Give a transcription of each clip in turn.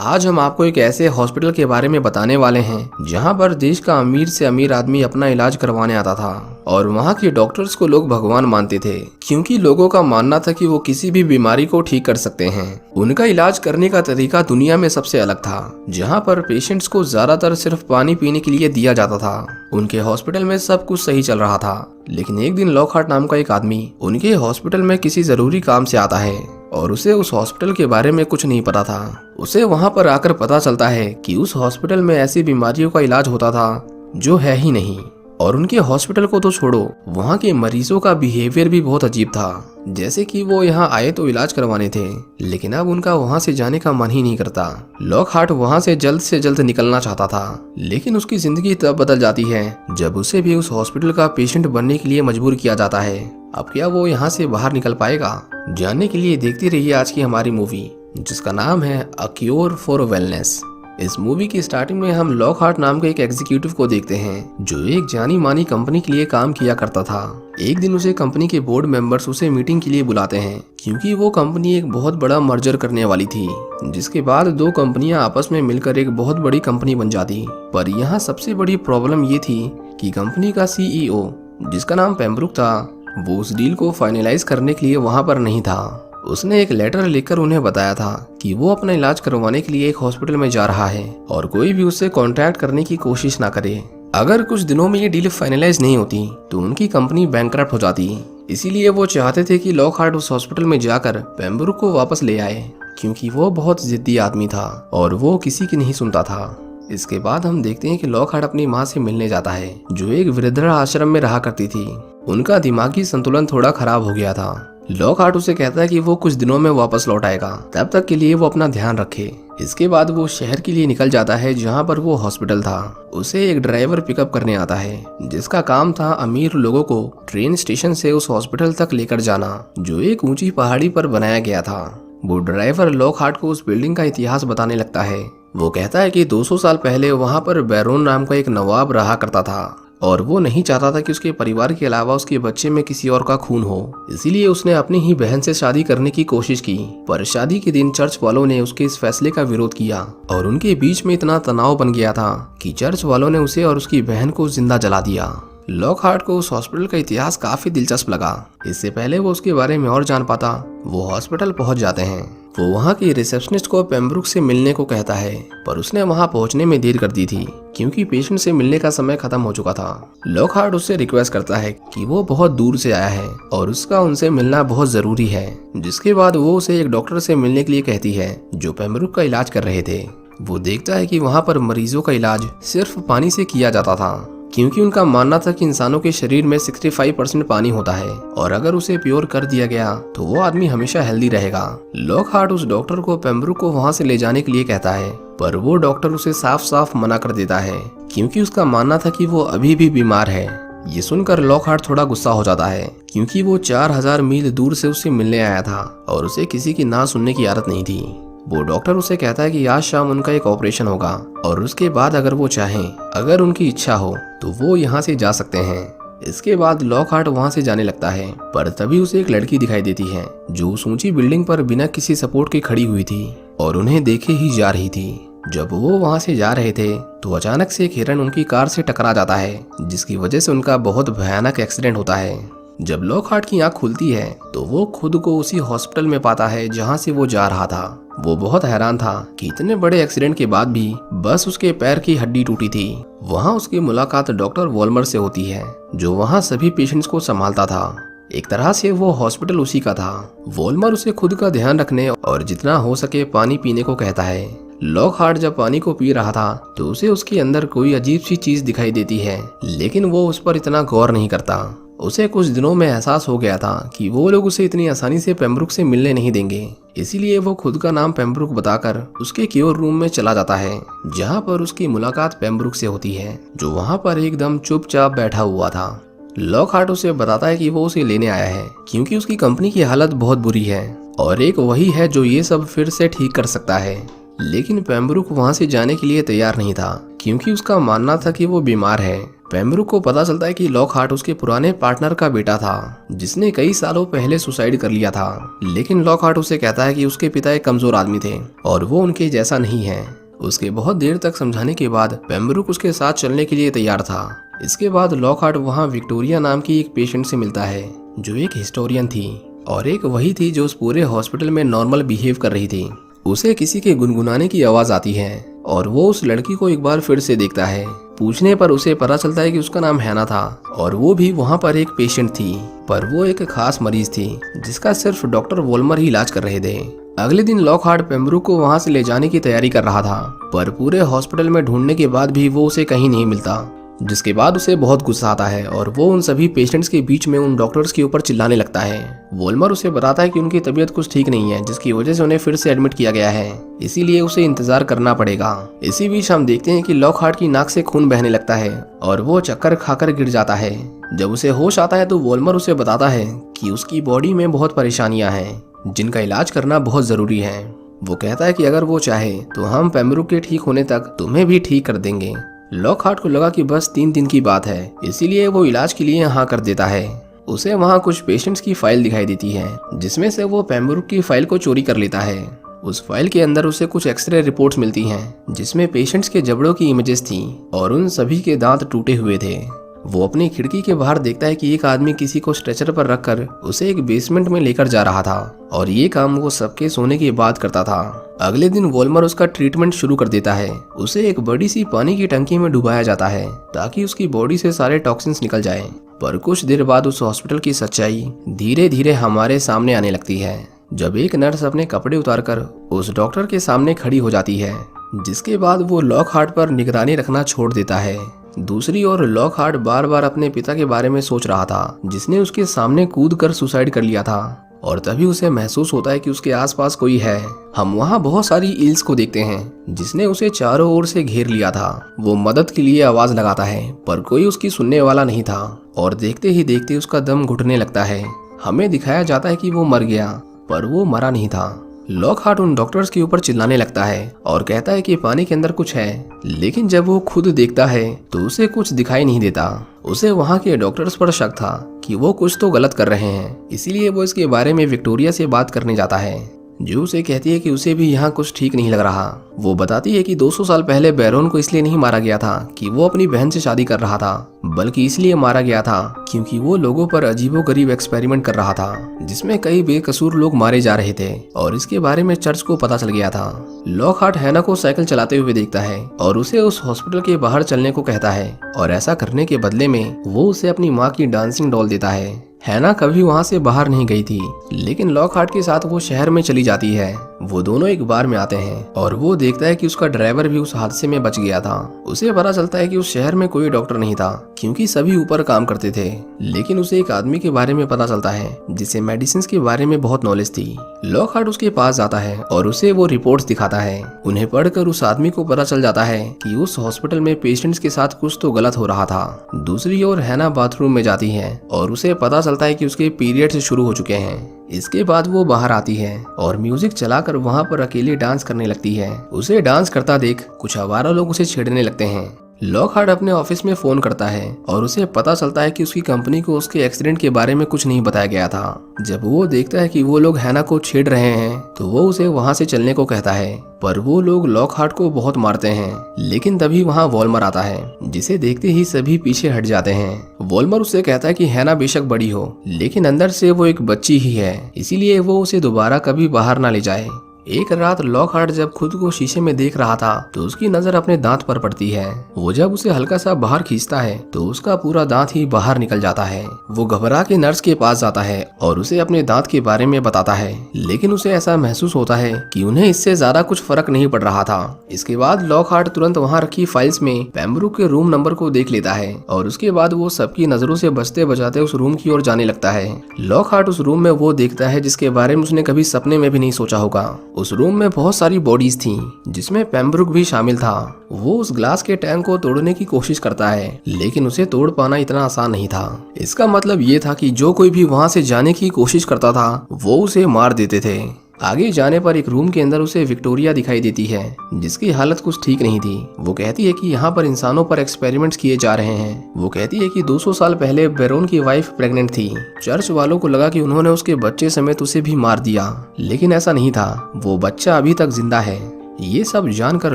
आज हम आपको एक ऐसे हॉस्पिटल के बारे में बताने वाले हैं जहां पर देश का अमीर से अमीर आदमी अपना इलाज करवाने आता था और वहां के डॉक्टर्स को लोग भगवान मानते थे, क्योंकि लोगों का मानना था कि वो किसी भी बीमारी को ठीक कर सकते हैं। उनका इलाज करने का तरीका दुनिया में सबसे अलग था, जहां पर पेशेंट्स को ज्यादातर सिर्फ पानी पीने के लिए दिया जाता था। उनके हॉस्पिटल में सब कुछ सही चल रहा था, लेकिन एक दिन लॉकहार्ट नाम का एक आदमी उनके हॉस्पिटल में किसी जरूरी काम से आता है और उसे उस हॉस्पिटल के बारे में कुछ नहीं पता था। उसे वहां पर आकर पता चलता है कि उस हॉस्पिटल में ऐसी बीमारियों का इलाज होता था जो है ही नहीं, और उनके हॉस्पिटल को तो छोड़ो, वहां के मरीजों का बिहेवियर भी बहुत अजीब था। जैसे कि वो यहाँ आए तो इलाज करवाने थे, लेकिन अब उनका वहां से जाने का मन ही नहीं करता। लॉकहार्ट वहां से जल्द निकलना चाहता था, लेकिन उसकी जिंदगी तब बदल जाती है जब उसे भी उस हॉस्पिटल का पेशेंट बनने के लिए मजबूर किया जाता है। अब क्या वो यहाँ से बाहर निकल पाएगा? जानने के लिए देखते रहिए आज की हमारी मूवी, जिसका नाम है अ क्योर फॉर वेलनेस। इस मूवी की स्टार्टिंग में हम लॉकहार्ट नाम के एक एग्जीक्यूटिव को देखते हैं जो एक जानी मानी कंपनी के लिए काम किया करता था। एक दिन उसे कंपनी के बोर्ड मेंबर्स उसे मीटिंग के लिए बुलाते हैं, क्योंकि वो कंपनी एक बहुत बड़ा मर्जर करने वाली थी, जिसके बाद दो कंपनियां आपस में मिलकर एक बहुत बड़ी कंपनी बन जाती। पर यहाँ सबसे बड़ी प्रॉब्लम ये थी कि कंपनी का CEO, जिसका नाम पेम्ब्रुक था, वो उस डील को फाइनलाइज करने के लिए वहाँ पर नहीं था। उसने एक लेटर लिखकर उन्हें बताया था कि वो अपना इलाज करवाने के लिए एक हॉस्पिटल में जा रहा है और कोई भी उससे कांटेक्ट करने की कोशिश ना करे। अगर कुछ दिनों में ये डील फाइनलाइज नहीं होती तो उनकी कंपनी बैंकरप्ट हो जाती। इसीलिए वो चाहते थे कि लॉकहार्ट उस हॉस्पिटल में जाकर पेम्ब्रुक को वापस ले आए, क्योंकि वो बहुत जिद्दी आदमी था और वो किसी की नहीं सुनता था। इसके बाद हम देखते हैं कि लॉकहार्ट अपनी माँ से मिलने जाता है, जो एक वृद्धाश्रम में रहा करती थी। उनका दिमागी संतुलन थोड़ा खराब हो गया था। लॉकहार्ट उसे कहता है कि वो कुछ दिनों में वापस लौट आएगा, तब तक के लिए वो अपना ध्यान रखे। इसके बाद वो शहर के लिए निकल जाता है जहाँ पर वो हॉस्पिटल था। उसे एक ड्राइवर पिकअप करने आता है, जिसका काम था अमीर लोगों को ट्रेन स्टेशन से उस हॉस्पिटल तक लेकर जाना, जो एक ऊंची पहाड़ी पर बनाया गया था। वो ड्राइवर लॉकहार्ट को उस बिल्डिंग का इतिहास बताने लगता है। वो कहता है कि 200 साल पहले वहाँ पर बैरोन नाम का एक नवाब रहा करता था और वो नहीं चाहता था कि उसके परिवार के अलावा उसके बच्चे में किसी और का खून हो। इसीलिए उसने अपनी ही बहन से शादी करने की कोशिश की, पर शादी के दिन चर्च वालों ने उसके इस फैसले का विरोध किया और उनके बीच में इतना तनाव बन गया था कि चर्च वालों ने उसे और उसकी बहन को जिंदा जला दिया। लॉकहार्ट को उस हॉस्पिटल का इतिहास काफी दिलचस्प लगा। इससे पहले वो उसके बारे में और जान पाता, वो हॉस्पिटल पहुंच जाते हैं। वो वहाँ की रिसेप्शनिस्ट को पेम्ब्रुक से मिलने को कहता है, पर उसने वहाँ पहुँचने में देर कर दी थी, क्योंकि पेशेंट से मिलने का समय खत्म हो चुका था। लॉकहार्ट उससे रिक्वेस्ट करता है कि वो बहुत दूर से आया है और उसका उनसे मिलना बहुत जरूरी है। जिसके बाद वो उसे एक डॉक्टर से मिलने के लिए कहती है जो पेम्ब्रुक का इलाज कर रहे थे। वो देखता है कि वहाँ पर मरीजों का इलाज सिर्फ पानी से किया जाता था, क्योंकि उनका मानना था कि इंसानों के शरीर में 65% पानी होता है और अगर उसे प्योर कर दिया गया तो वो आदमी हमेशा हेल्दी रहेगा। लॉकहार्ट उस डॉक्टर को पेम्ब्रुक को वहां से ले जाने के लिए कहता है, पर वो डॉक्टर उसे साफ साफ मना कर देता है, क्योंकि उसका मानना था कि वो अभी भी बीमार है। ये सुनकर लॉकहार्ट थोड़ा गुस्सा हो जाता है, क्योंकि वो 4000 मील दूर से उससे मिलने आया था और उसे किसी की ना सुनने की आदत नहीं थी। वो डॉक्टर उसे कहता है कि आज शाम उनका एक ऑपरेशन होगा और उसके बाद अगर वो चाहें, अगर उनकी इच्छा हो तो वो यहाँ से जा सकते हैं। इसके बाद लॉकहार्ट वहाँ से जाने लगता है, पर तभी उसे एक लड़की दिखाई देती है जो उस ऊंची बिल्डिंग पर बिना किसी सपोर्ट के खड़ी हुई थी और उन्हें देखे ही जा रही थी। जब वो वहाँ से जा रहे थे तो अचानक से एक हिरन उनकी कार से टकरा जाता है, जिसकी वजह से उनका बहुत भयानक एक्सीडेंट होता है। जब लॉकहार्ट की आंख खुलती है तो वो खुद को उसी हॉस्पिटल में पाता है जहां से वो जा रहा था। वो बहुत हैरान था कि इतने बड़े एक्सीडेंट के बाद भी बस उसके पैर की हड्डी टूटी थी। वहां उसकी मुलाकात डॉक्टर वॉल्मर से होती है, जो वहां सभी पेशेंट्स को संभालता था। एक तरह से वो हॉस्पिटल उसी का था। वॉल्मर उसे खुद का ध्यान रखने और जितना हो सके पानी पीने को कहता है। लॉकहार्ट जब पानी को पी रहा था तो उसे उसके अंदर कोई अजीब सी चीज दिखाई देती है, लेकिन वो उस पर इतना गौर नहीं करता। उसे कुछ दिनों में एहसास हो गया था कि वो लोग उसे इतनी आसानी से पेम्ब्रुक से मिलने नहीं देंगे। इसीलिए वो खुद का नाम पेम्ब्रुक बताकर उसके क्योर रूम में चला जाता है, जहां पर उसकी मुलाकात पेम्ब्रुक से होती है, जो वहां पर एकदम चुपचाप बैठा हुआ था। लॉकहार्ट उसे बताता है कि वो उसे लेने आया है, क्योंकि उसकी कंपनी की हालत बहुत बुरी है और एक वही है जो ये सब फिर से ठीक कर सकता है। लेकिन पेम्ब्रुक वहां से जाने के लिए तैयार नहीं था, क्योंकि उसका मानना था कि वो बीमार है। पेम्ब्रुक को पता चलता है कि लॉकहार्ट उसके पुराने पार्टनर का बेटा था, जिसने कई सालों पहले सुसाइड कर लिया था। लेकिन लॉकहार्ट उसे कहता है कि उसके पिता एक कमजोर आदमी थे और वो उनके जैसा नहीं है। उसके बहुत देर तक समझाने के बाद पेम्ब्रुक उसके साथ चलने के लिए तैयार था। इसके बाद लॉकहार्ट वहाँ विक्टोरिया नाम की एक पेशेंट से मिलता है, जो एक हिस्टोरियन थी और एक वही थी जो उस पूरे हॉस्पिटल में नॉर्मल बिहेव कर रही थी। उसे किसी के गुनगुनाने की आवाज आती है और वो उस लड़की को एक बार फिर से देखता है। पूछने पर उसे पता चलता है कि उसका नाम हैना था और वो भी वहाँ पर एक पेशेंट थी, पर वो एक खास मरीज थी जिसका सिर्फ डॉक्टर वोल्मर ही इलाज कर रहे थे। अगले दिन लॉकहार्ट पेम्ब्रुक को वहाँ से ले जाने की तैयारी कर रहा था, पर पूरे हॉस्पिटल में ढूंढने के बाद भी वो उसे कहीं नहीं मिलता, जिसके बाद उसे बहुत गुस्सा आता है और वो उन सभी पेशेंट्स के बीच में उन डॉक्टर्स के ऊपर चिल्लाने लगता है। वोल्मर उसे बताता है कि उनकी तबीयत कुछ ठीक नहीं है, जिसकी वजह से उन्हें फिर से एडमिट किया गया है, इसीलिए उसे इंतजार करना पड़ेगा। इसी बीच हम देखते हैं कि लॉकहार्ट की नाक से खून बहने लगता है और वो चक्कर खाकर गिर जाता है। जब उसे होश आता है तो वोल्मर उसे बताता है कि उसकी बॉडी में बहुत परेशानियां हैं, जिनका इलाज करना बहुत जरूरी है। वो कहता है कि अगर वो चाहे तो हम पेम्ब्रुक के ठीक होने तक तुम्हें भी ठीक कर देंगे। लॉकहार्ट को लगा कि बस 3 दिन की बात है, इसीलिए वो इलाज के लिए हाँ कर देता है। उसे वहाँ कुछ पेशेंट्स की फाइल दिखाई देती है, जिसमें से वो पेम्ब्रुक की फाइल को चोरी कर लेता है। उस फाइल के अंदर उसे कुछ एक्सरे रिपोर्ट्स मिलती हैं, जिसमें पेशेंट्स के जबड़ों की इमेजेस थी और उन सभी के दांत टूटे हुए थे। वो अपनी खिड़की के बाहर देखता है कि एक आदमी किसी को स्ट्रेचर पर रखकर उसे एक बेसमेंट में लेकर जा रहा था और ये काम वो सबके सोने के बाद करता था। अगले दिन वोल्मर उसका ट्रीटमेंट शुरू कर देता है। उसे एक बड़ी सी पानी की टंकी में डुबाया जाता है ताकि उसकी बॉडी से सारे टॉक्सिन्स निकल जाएं। पर कुछ देर बाद उस हॉस्पिटल की सच्चाई धीरे धीरे हमारे सामने आने लगती है, जब एक नर्स अपने कपड़े उतारकर उस डॉक्टर के सामने खड़ी हो जाती है, जिसके बाद वो लॉकहार्ट पर निगरानी रखना छोड़ देता है। दूसरी ओर लॉकहार्ट बार बार अपने पिता के बारे में सोच रहा था, जिसने उसके सामने कूद कर सुसाइड कर लिया था, और तभी उसे महसूस होता है कि उसके आसपास कोई है। हम वहाँ बहुत सारी ईल्स को देखते हैं, जिसने उसे चारों ओर से घेर लिया था। वो मदद के लिए आवाज लगाता है, पर कोई उसकी सुनने वाला नहीं था और देखते ही देखते उसका दम घुटने लगता है। हमें दिखाया जाता है कि वो मर गया, पर वो मरा नहीं था। लॉकहार्ट उन डॉक्टर्स के ऊपर चिल्लाने लगता है और कहता है कि पानी के अंदर कुछ है, लेकिन जब वो खुद देखता है तो उसे कुछ दिखाई नहीं देता। उसे वहाँ के डॉक्टर्स पर शक था कि वो कुछ तो गलत कर रहे हैं, इसीलिए वो इसके बारे में विक्टोरिया से बात करने जाता है, जो उसे कहती है कि उसे भी यहाँ कुछ ठीक नहीं लग रहा। वो बताती है कि 200 साल पहले बैरोन को इसलिए नहीं मारा गया था कि वो अपनी बहन से शादी कर रहा था, बल्कि इसलिए मारा गया था क्योंकि वो लोगों पर अजीबोगरीब एक्सपेरिमेंट कर रहा था, जिसमें कई बेकसूर लोग मारे जा रहे थे और इसके बारे में चर्च को पता चल गया था। लॉकहार्ट हैना को साइकिल चलाते हुए देखता है और उसे उस हॉस्पिटल के बाहर चलने को कहता है, और ऐसा करने के बदले में वो उसे अपनी माँ की डांसिंग डॉल देता है। हैना कभी वहाँ से बाहर नहीं गई थी, लेकिन लॉकहार्ट के साथ वो शहर में चली जाती है। वो दोनों एक बार में आते हैं और वो देखता है कि उसका ड्राइवर भी उस हादसे में बच गया था। उसे पता चलता है कि उस शहर में कोई डॉक्टर नहीं था, क्योंकि सभी ऊपर काम करते थे। लेकिन उसे एक आदमी के बारे में पता चलता है जिसे मेडिसिन के बारे में बहुत नॉलेज थी। लॉकहार्ट उसके पास जाता है और उसे वो रिपोर्ट्स दिखाता है। उन्हें पढ़कर उस आदमी को पता चल जाता है कि उस हॉस्पिटल में पेशेंट्स के साथ कुछ तो गलत हो रहा था। दूसरी ओर हैना बाथरूम में जाती है और उसे पता चलता है कि उसके पीरियड्स शुरू हो चुके हैं। इसके बाद वो बाहर आती है और म्यूजिक चलाकर वहाँ पर अकेले डांस करने लगती है। उसे डांस करता देख कुछ आवारा लोग उसे छेड़ने लगते हैं। लॉकहार्ट अपने ऑफिस में फोन करता है और उसे पता चलता है कि उसकी कंपनी को उसके एक्सीडेंट के बारे में कुछ नहीं बताया गया था। जब वो देखता है कि वो लोग हैना को छेड़ रहे हैं तो वो उसे वहाँ से चलने को कहता है, पर वो लोग लॉकहार्ट को बहुत मारते हैं। लेकिन तभी वहाँ वोल्मर आता है, जिसे देखते ही सभी पीछे हट जाते हैं। वोल्मर उससे कहता है कि हैना बेशक बड़ी हो, लेकिन अंदर से वो एक बच्ची ही है, इसीलिए वो उसे दोबारा कभी बाहर ना ले जाए। एक रात लॉकहार्ट जब खुद को शीशे में देख रहा था तो उसकी नजर अपने दांत पर पड़ती है। वो जब उसे हल्का सा बाहर खींचता है तो उसका पूरा दांत ही बाहर निकल जाता है। वो घबरा के नर्स के पास जाता है और उसे अपने दांत के बारे में बताता है, लेकिन उसे ऐसा महसूस होता है कि उन्हें इससे ज्यादा कुछ फर्क नहीं पड़ रहा था। इसके बाद लॉकहार्ट तुरंत वहाँ रखी फाइल्स में पेम्ब्रुक के रूम नंबर को देख लेता है और उसके बाद वो सबकी नजरों से बचते बचाते उस रूम की ओर जाने लगता है। लॉकहार्ट उस रूम में वो देखता है जिसके बारे में उसने कभी सपने में भी नहीं सोचा होगा। उस रूम में बहुत सारी बॉडीज थी, जिसमें पेम्ब्रुक भी शामिल था। वो उस ग्लास के टैंक को तोड़ने की कोशिश करता है, लेकिन उसे तोड़ पाना इतना आसान नहीं था। इसका मतलब ये था कि जो कोई भी वहां से जाने की कोशिश करता था वो उसे मार देते थे। आगे जाने पर एक रूम के अंदर उसे विक्टोरिया दिखाई देती है, जिसकी हालत कुछ ठीक नहीं थी। वो कहती है कि यहाँ पर इंसानों पर एक्सपेरिमेंट्स किए जा रहे हैं। वो कहती है कि 200 साल पहले बैरोन की वाइफ प्रेग्नेंट थी। चर्च वालों को लगा कि उन्होंने उसके बच्चे समेत उसे भी मार दिया, लेकिन ऐसा नहीं था। वो बच्चा अभी तक जिंदा है। ये सब जानकर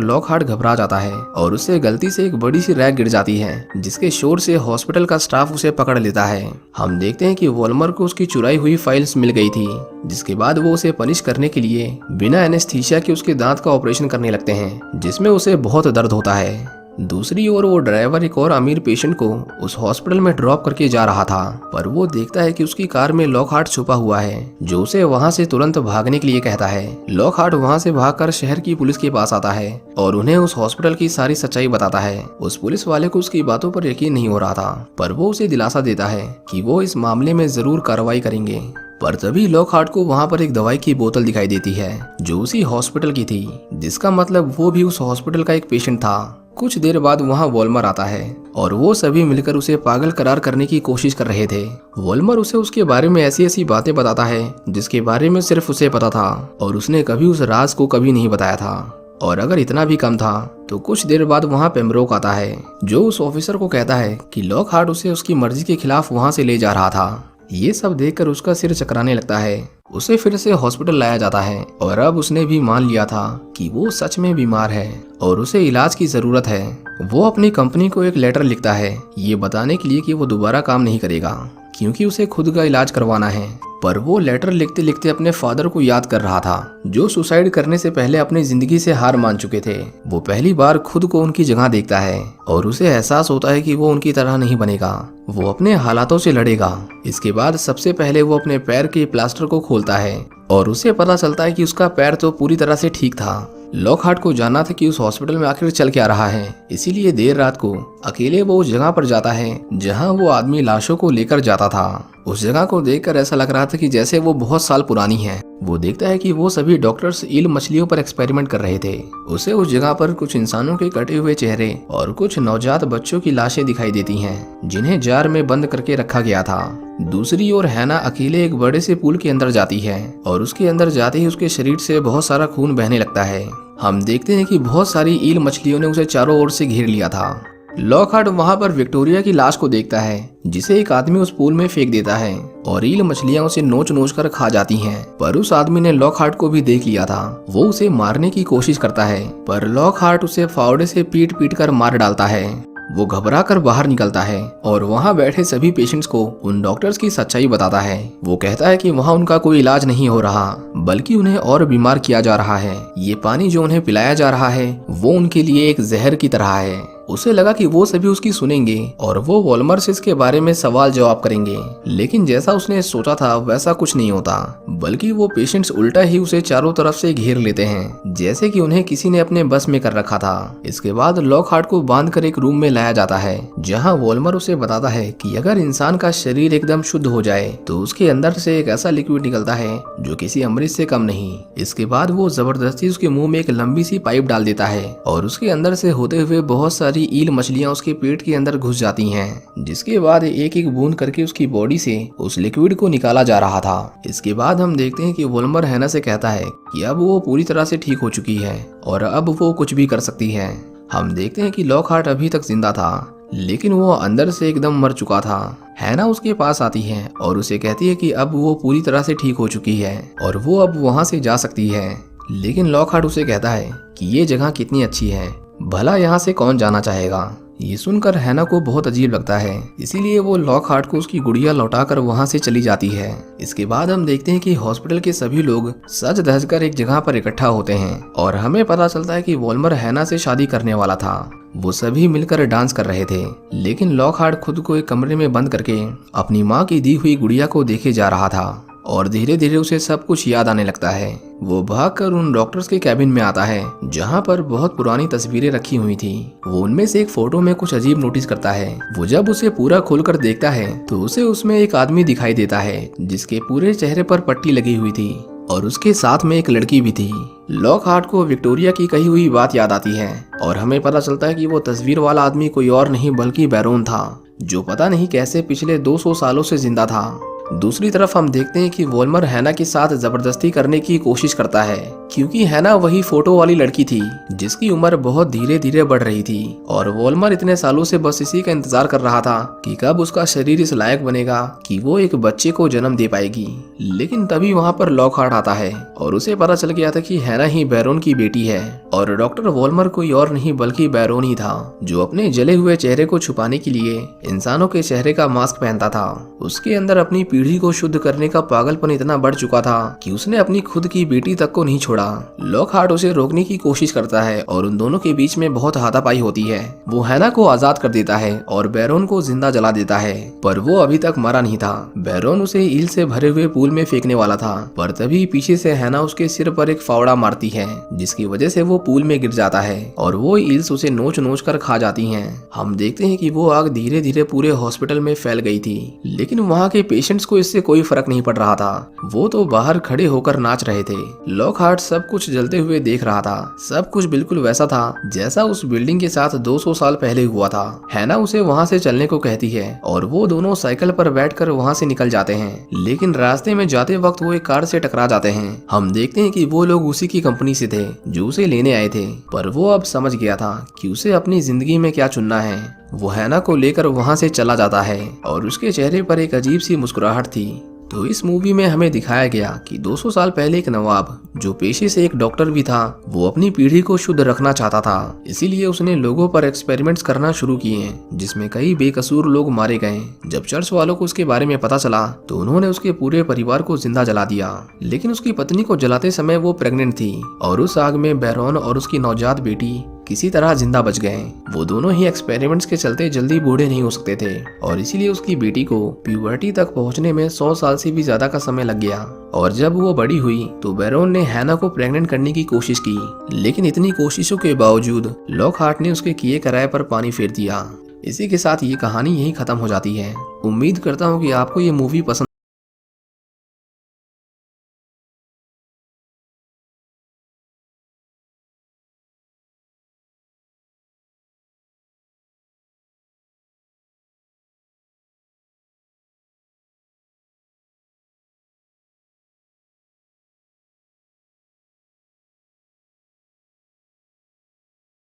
लॉकहार्ट घबरा जाता है और उससे गलती से एक बड़ी सी रैक गिर जाती है, जिसके शोर से हॉस्पिटल का स्टाफ उसे पकड़ लेता है। हम देखते हैं कि वॉल्मर को उसकी चुराई हुई फाइल्स मिल गई थी, जिसके बाद वो उसे पनिश करने के लिए बिना एनेस्थीसिया के उसके दांत का ऑपरेशन करने लगते हैं, जिसमें उसे बहुत दर्द होता है। दूसरी ओर वो ड्राइवर एक और अमीर पेशेंट को उस हॉस्पिटल में ड्रॉप करके जा रहा था, पर वो देखता है कि उसकी कार में लॉकहार्ट छुपा हुआ है, जो उसे वहां से तुरंत भागने के लिए कहता है। लॉकहार्ट वहां से भागकर शहर की पुलिस के पास आता है और उन्हें उस हॉस्पिटल की सारी सच्चाई बताता है। उस पुलिस वाले को उसकी बातों पर यकीन नहीं हो रहा था, पर वो उसे दिलासा देता है कि वो इस मामले में जरूर कार्रवाई करेंगे। पर तभी लॉकहार्ट को वहां पर एक दवाई की बोतल दिखाई देती है, जो उसी हॉस्पिटल की थी, जिसका मतलब वो भी उस हॉस्पिटल का एक पेशेंट था। कुछ देर बाद वहां वॉल्मर आता है और वो सभी मिलकर उसे पागल करार करने की कोशिश कर रहे थे। वॉल्मर उसे उसके बारे में ऐसी ऐसी बातें बताता है जिसके बारे में सिर्फ उसे पता था और उसने कभी उस राज को कभी नहीं बताया था। और अगर इतना भी कम था तो कुछ देर बाद वहां पेम्ब्रोक आता है, जो उस ऑफिसर को कहता है कि लॉकहार्ट उसे उसकी मर्जी के खिलाफ वहां से ले जा रहा था। ये सब देखकर उसका सिर चकराने लगता है। उसे फिर से हॉस्पिटल लाया जाता है और अब उसने भी मान लिया था कि वो सच में बीमार है और उसे इलाज की जरूरत है। वो अपनी कंपनी को एक लेटर लिखता है, ये बताने के लिए कि वो दोबारा काम नहीं करेगा, क्योंकि उसे खुद का इलाज करवाना है। पर वो लेटर लिखते लिखते अपने फादर को याद कर रहा था, जो सुसाइड करने से पहले अपनी जिंदगी से हार मान चुके थे। वो पहली बार खुद को उनकी जगह देखता है और उसे एहसास होता है कि वो उनकी तरह नहीं बनेगा, वो अपने हालातों से लड़ेगा। इसके बाद सबसे पहले वो अपने पैर के प्लास्टर को खोलता है और उसे पता चलता है कि उसका पैर तो पूरी तरह से ठीक था। लॉकहार्ट को जानना था कि उस हॉस्पिटल में आखिर चल क्या रहा है, इसीलिए देर रात को अकेले वो उस जगह पर जाता है जहां वो आदमी लाशों को लेकर जाता था। उस जगह को देखकर ऐसा लग रहा था कि जैसे वो बहुत साल पुरानी है। वो देखता है कि वो सभी डॉक्टर्स ईल मछलियों पर एक्सपेरिमेंट कर रहे थे। उसे उस जगह पर कुछ इंसानों के कटे हुए चेहरे और कुछ नवजात बच्चों की लाशें दिखाई देती हैं, जिन्हें जार में बंद करके रखा गया था। दूसरी ओर हैना अकेले एक बड़े से पूल के अंदर जाती है और उसके अंदर जाते ही उसके शरीर से बहुत सारा खून बहने लगता है। हम देखते हैं कि बहुत सारी ईल मछलियों ने उसे चारों ओर से घेर लिया था। लॉकहार्ट वहां पर विक्टोरिया की लाश को देखता है, जिसे एक आदमी उस पूल में फेंक देता है और ईल मछलियां उसे नोच नोच कर खा जाती हैं। पर उस आदमी ने लॉकहार्ट को भी देख लिया था। वो उसे मारने की कोशिश करता है, पर लॉकहार्ट उसे फावड़े से पीट पीट कर मार डालता है। वो घबरा कर बाहर निकलता है और वहाँ बैठे सभी पेशेंट्स को उन डॉक्टर्स की सच्चाई बताता है। वो कहता है कि वहाँ उनका कोई इलाज नहीं हो रहा, बल्कि उन्हें और बीमार किया जा रहा है। ये पानी जो उन्हें पिलाया जा रहा है वो उनके लिए एक जहर की तरह है। उसे लगा कि वो सभी उसकी सुनेंगे और वो वॉल्मर से इसके बारे में सवाल जवाब करेंगे, लेकिन जैसा उसने सोचा था वैसा कुछ नहीं होता, बल्कि वो पेशेंट्स उल्टा ही उसे चारों तरफ से घेर लेते हैं, जैसे कि उन्हें किसी ने अपने बस में कर रखा था। इसके बाद लॉकहार्ट को बांधकर एक रूम में लाया जाता है, जहाँ वॉल्मर उसे बताता है कि अगर इंसान का शरीर एकदम शुद्ध हो जाए तो उसके अंदर से एक ऐसा लिक्विड निकलता है जो किसी अमृत से कम नहीं। इसके बाद वो जबरदस्ती उसके मुंह में एक लंबी सी पाइप डाल देता है और उसके अंदर से होते हुए बहुत सारी ईल मछलियां उसके पेट के अंदर घुस जाती हैं, जिसके बाद एक एक बूंद करके उसकी बॉडी से उस लिक्विड को निकाला जा रहा था। इसके बाद हम देखते हैं कि वॉल्मर हैना से कहता है कि अब वो पूरी तरह से ठीक हो चुकी है और अब वो कुछ भी कर सकती है। हम देखते हैं कि लॉकहार्ट अभी तक जिंदा था, लेकिन वो अंदर से एकदम मर चुका था। हैना उसके पास आती है और उसे कहती है कि अब वो पूरी तरह से ठीक हो चुकी है और वो अब वहाँ से जा सकती है। लेकिन लॉकहार्ट उसे कहता है कि ये जगह कितनी अच्छी है, भला यहाँ से कौन जाना चाहेगा। ये सुनकर हैना को बहुत अजीब लगता है, इसीलिए वो लॉकहार्ट को उसकी गुड़िया लौटाकर वहाँ से चली जाती है। इसके बाद हम देखते हैं कि हॉस्पिटल के सभी लोग सज धज कर एक जगह पर इकट्ठा होते हैं और हमें पता चलता है कि वॉल्मर हैना से शादी करने वाला था। वो सभी मिलकर डांस कर रहे थे, लेकिन लॉकहार्ट खुद को एक कमरे में बंद करके अपनी माँ की दी हुई गुड़िया को देखे जा रहा था और धीरे धीरे उसे सब कुछ याद आने लगता है। वो भागकर उन डॉक्टर्स के कैबिन में आता है, जहाँ पर बहुत पुरानी तस्वीरें रखी हुई थी। वो उनमें से एक फोटो में कुछ अजीब नोटिस करता है। वो जब उसे पूरा खोलकर देखता है तो उसे उसमें एक आदमी दिखाई देता है, जिसके पूरे चेहरे पर पट्टी लगी हुई थी और उसके साथ में एक लड़की भी थी। लॉकहार्ट को विक्टोरिया की कही हुई बात याद आती है और हमें पता चलता है कि वो तस्वीर वाला आदमी कोई और नहीं बल्कि बैरोन था, जो पता नहीं कैसे पिछले 200 सालों से जिंदा था। दूसरी तरफ हम देखते हैं कि वोल्मर हैना के साथ जबरदस्ती करने की कोशिश करता है, क्योंकि हैना वही फोटो वाली लड़की थी जिसकी उम्र बहुत धीरे धीरे बढ़ रही थी और वोल्मर इतने सालों से बस इसी का इंतजार कर रहा था कि कब उसका शरीर इस लायक बनेगा कि वो एक बच्चे को जन्म दे पाएगी। लेकिन तभी वहाँ पर लॉकहार्ट आता है और उसे पता चल गया था कि हैना ही बैरोन की बेटी है और डॉक्टर वोल्मर कोई और नहीं बल्कि बैरोन ही था, जो अपने जले हुए चेहरे को छुपाने के लिए इंसानों के चेहरे का मास्क पहनता था। उसके अंदर अपनी पीढ़ी को शुद्ध करने का पागलपन इतना बढ़ चुका था कि उसने अपनी खुद की बेटी तक को नहीं छोड़ा। लॉकहार्ट उसे रोकने की कोशिश करता है और उन दोनों के बीच में बहुत हाथापाई होती है। वो हैना को आजाद कर देता है और बैरोन को जिंदा जला देता है, पर वो अभी तक मरा नहीं था। बैरोन उसे ईल से भरे हुए पूल में फेंकने वाला था, पर तभी पीछे से हैना उसके सिर पर एक फावड़ा मारती है, जिसकी वजह से वो पूल में गिर जाता है और वो ईल्स उसे नोच नोच कर खा जाती हैं। हम देखते हैं कि वो आग धीरे धीरे पूरे हॉस्पिटल में फैल गई थी, लेकिन वहाँ के पेशेंट्स को इससे कोई फर्क नहीं पड़ रहा था। वो तो बाहर खड़े होकर नाच रहे थे। लॉकहार्ट सब कुछ जलते हुए देख रहा था। सब कुछ बिल्कुल वैसा था जैसा उस बिल्डिंग के साथ 200 साल पहले हुआ था। हैना उसे वहाँ से चलने को कहती है और वो दोनों साइकिल पर बैठकर वहाँ से निकल जाते हैं, लेकिन रास्ते में जाते वक्त वो एक कार से टकरा जाते हैं। हम देखते हैं कि वो लोग उसी की कंपनी से थे जो उसे लेने आए थे, पर वो अब समझ गया था कि उसे अपनी जिंदगी में क्या चुनना है। वो हैना को लेकर वहाँ से चला जाता है और उसके चेहरे पर एक अजीब सी मुस्कुराहट थी। तो इस मूवी में हमें दिखाया गया कि 200 साल पहले एक नवाब, जो पेशे से एक डॉक्टर भी था, वो अपनी पीढ़ी को शुद्ध रखना चाहता था। इसीलिए उसने लोगों पर एक्सपेरिमेंट्स करना शुरू किए, जिसमें कई बेकसूर लोग मारे गए। जब चर्च वालों को उसके बारे में पता चला तो उन्होंने उसके पूरे परिवार को जिंदा जला दिया, लेकिन उसकी पत्नी को जलाते समय वो प्रेग्नेंट थी और उस आग में बैरोन और उसकी नवजात बेटी किसी तरह जिंदा बच गए। वो दोनों ही एक्सपेरिमेंट्स के चलते जल्दी बूढ़े नहीं हो सकते थे और इसीलिए उसकी बेटी को प्यूबर्टी तक पहुंचने में 100 साल से भी ज्यादा का समय लग गया। और जब वो बड़ी हुई तो बैरोन ने हैना को प्रेग्नेंट करने की कोशिश की, लेकिन इतनी कोशिशों के बावजूद लॉकहार्ट ने उसके किए कराए पर पानी फेर दिया। इसी के साथ ये कहानी यही खत्म हो जाती है। उम्मीद करता हूँ कि आपको ये मूवी पसंद